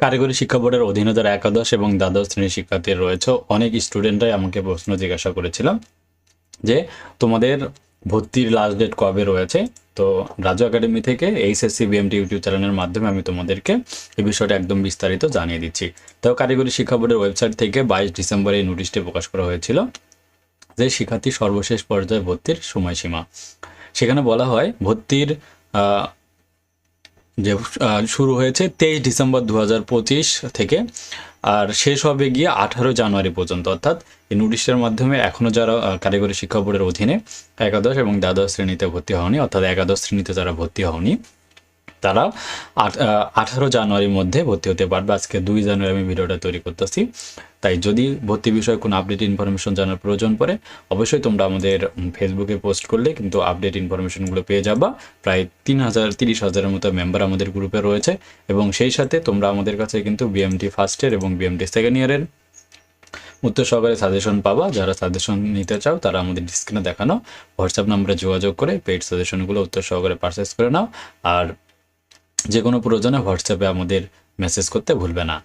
কারিগরি শিক্ষা বোর্ডের অধীনে যারা একাদশ এবং দ্বাদশ শ্রেণীর শিক্ষার্থী রয়েছে, অনেক স্টুডেন্টরাই আমাকে প্রশ্ন জিজ্ঞাসা করেছিলাম যে তোমাদের ভর্তির লাস্ট ডেট কবে রয়েছে। তো রাজু একাডেমি থেকে এইচএসসি বিএমটি ইউটিউব চ্যানেলের মাধ্যমে আমি তোমাদেরকে এই বিষয়টা একদম বিস্তারিত জানিয়ে দিচ্ছি। তো কারিগরি শিক্ষা বোর্ডের ওয়েবসাইট থেকে 22 ডিসেম্বর এই নোটিশটি প্রকাশ করা হয়েছিল যে শিক্ষার্থী সর্বশেষ পর্যায়ে ভর্তির সময়সীমা। সেখানে বলা হয় ভর্তির যে শুরু হয়েছে 23 ডিসেম্বর 2025 থেকে, আর শেষ হবে গিয়ে 18 জানুয়ারি পর্যন্ত। অর্থাৎ এই নোটিশের মাধ্যমে এখনও যারা কারিগরি শিক্ষা বোর্ডের অধীনে একাদশ এবং দ্বাদশ শ্রেণীতে ভর্তি হওনি, অর্থাৎ একাদশ শ্রেণীতে যারা ভর্তি হওনি, তারা 18 জানুয়ারির মধ্যে ভর্তি হতে পারবে। আজকে 2 জানুয়ারি আমি ভিডিওটা তৈরি করতেছি। তাই যদি ভর্তি বিষয়ে কোনো আপডেট ইনফরমেশন জানার প্রয়োজন পড়ে, অবশ্যই তোমরা আমাদের ফেসবুকে পোস্ট করলে কিন্তু আপডেট ইনফরমেশনগুলো পেয়ে যাবা। প্রায় 30,000-30,000-এর মতো মেম্বার আমাদের গ্রুপে রয়েছে, এবং সেই সাথে তোমরা আমাদের কাছে কিন্তু বিএমটি ফার্স্ট ইয়ার এবং বিএমটি সেকেন্ড ইয়ারের উত্তর সহকারে সাজেশন পাবা। যারা সাজেশন নিতে চাও তারা আমাদের স্ক্রিনে দেখানো হোয়াটসঅ্যাপ নাম্বারে যোগাযোগ করে পেইড সাজেশনগুলো উত্তর সহকারে পারচেস করে নাও। আর যে কোনো প্রয়োজনে হোয়াটসঅ্যাপে আমাদের মেসেজ করতে ভুলবে না।